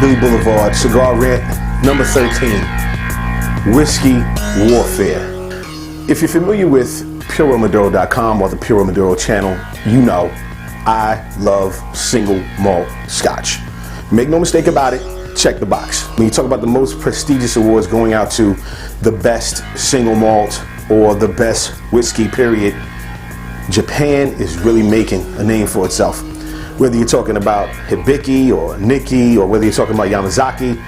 Billy Boulevard, Cigar Rant, number 13, Whiskey Warfare. If you're familiar with PuroMaduro.com or the PuroMaduro channel, you know I love single malt scotch. Make no mistake about it, check the box. When you talk about the most prestigious awards going out to the best single malt or the best whiskey, period, Japan is really making a name for itself. Whether you're talking about Hibiki or Nikki, or whether you're talking about Yamazaki,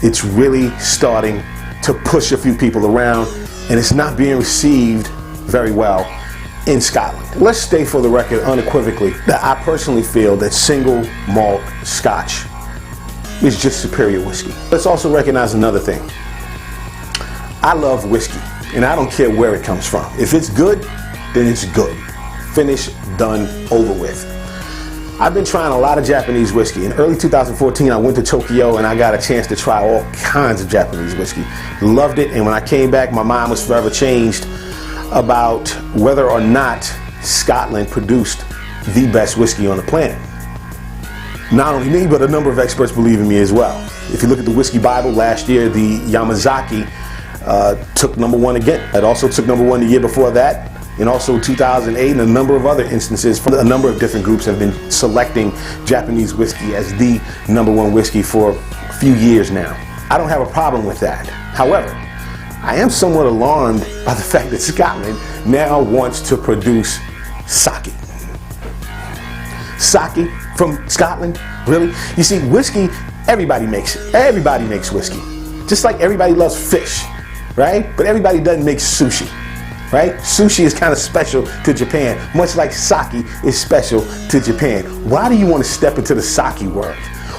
it's really starting to push a few people around, and it's not being received very well in Scotland. Let's stay for the record unequivocally that I personally feel that single malt scotch is just superior whiskey. Let's also recognize another thing. I love whiskey, and I don't care where it comes from. If it's good, then it's good. Finished, done, over with. I've been trying a lot of Japanese whiskey. In early 2014, I went to Tokyo and I got a chance to try all kinds of Japanese whiskey. Loved it, and when I came back, my mind was forever changed about whether or not Scotland produced the best whiskey on the planet. Not only me, but a number of experts believe in me as well. If you look at the Whiskey Bible, last year the Yamazaki took #1 again. It also took #1 the year before that, and also 2008, and a number of other instances. A number of different groups have been selecting Japanese whiskey as the #1 whiskey for a few years now. I don't have a problem with that. However, I am somewhat alarmed by the fact that Scotland now wants to produce sake. Sake from Scotland? Really? You see, whiskey, everybody makes it. Everybody makes whiskey. Just like everybody loves fish, right? But everybody doesn't make sushi. Right? Sushi is kind of special to Japan, much like sake is special to Japan. Why do you want to step into the sake world?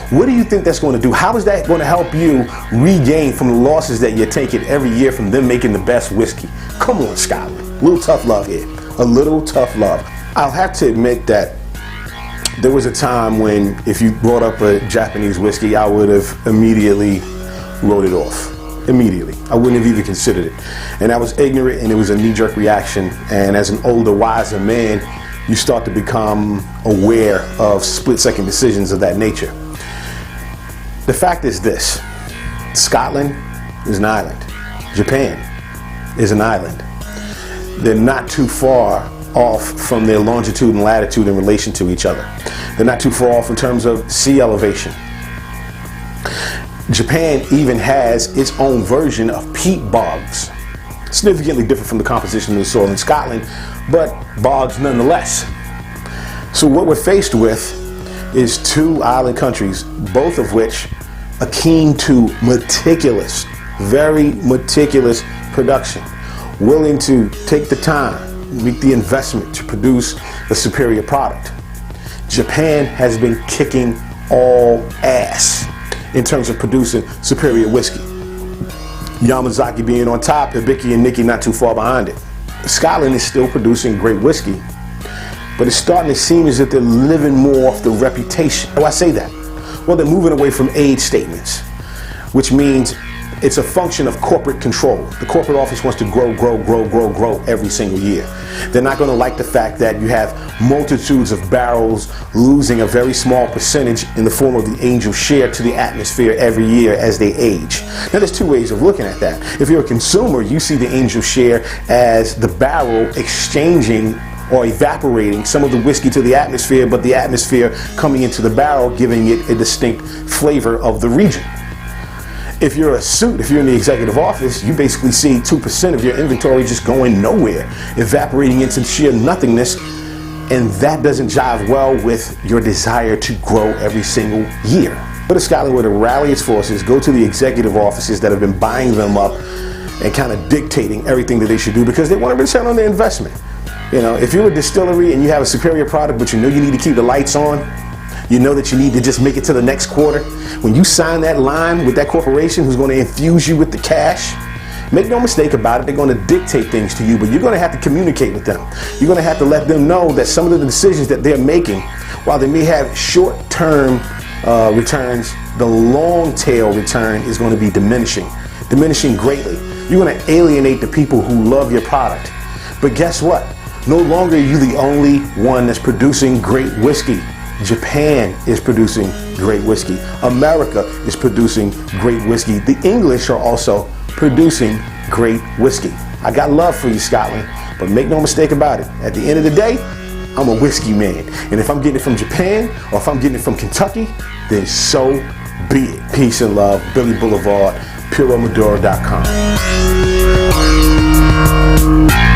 What do you think that's going to do? How is that going to help you regain from the losses that you're taking every year from them making the best whiskey? Come on, Scotland. A little tough love here. A little tough love. I'll have to admit that there was a time when if you brought up a Japanese whiskey, I would have immediately wrote it off. Immediately. I wouldn't have even considered it. And I was ignorant, and it was a knee-jerk reaction. And as an older, wiser man, you start to become aware of split-second decisions of that nature. The fact is this: Scotland is an island. Japan is an island. They're not too far off from their longitude and latitude in relation to each other. They're not too far off in terms of sea elevation. Japan even has its own version of peat bogs, significantly different from the composition of the soil in Scotland, but bogs nonetheless. So what we're faced with is two island countries, both of which are keen to meticulous, very meticulous production, willing to take the time, make the investment to produce a superior product. Japan has been kicking all ass in terms of producing superior whiskey. Yamazaki being on top, Hibiki and Nikki not too far behind it. Scotland is still producing great whiskey, but it's starting to seem as if they're living more off the reputation. Why say that? Well, they're moving away from age statements, which means it's a function of corporate control. The corporate office wants to grow, grow, grow, grow, grow every single year. They're not going to like the fact that you have multitudes of barrels losing a very small percentage in the form of the angel share to the atmosphere every year as they age. Now, there's two ways of looking at that. If you're a consumer, you see the angel share as the barrel exchanging or evaporating some of the whiskey to the atmosphere, but the atmosphere coming into the barrel, giving it a distinct flavor of the region. If you're a suit, if you're in the executive office, you basically see 2% of your inventory just going nowhere, evaporating into sheer nothingness, and that doesn't jive well with your desire to grow every single year. But if Scotland were to rally its forces, go to the executive offices that have been buying them up and kind of dictating everything that they should do because they want a return on their investment. You know, if you're a distillery and you have a superior product, but you know you need to keep the lights on, you know that you need to just make it to the next quarter. When you sign that line with that corporation who's going to infuse you with the cash, make no mistake about it, they're going to dictate things to you, but you're going to have to communicate with them. You're going to have to let them know that some of the decisions that they're making, while they may have short-term returns, the long-tail return is going to be diminishing greatly. You're going to alienate the people who love your product. But guess what? No longer are you the only one that's producing great whiskey. Japan is producing great whiskey. America is producing great whiskey. The English are also producing great whiskey. I got love for you, Scotland, but make no mistake about it. At the end of the day, I'm a whiskey man. And if I'm getting it from Japan or if I'm getting it from Kentucky, then so be it. Peace and love. Billy Boulevard, PuroMaduro.com.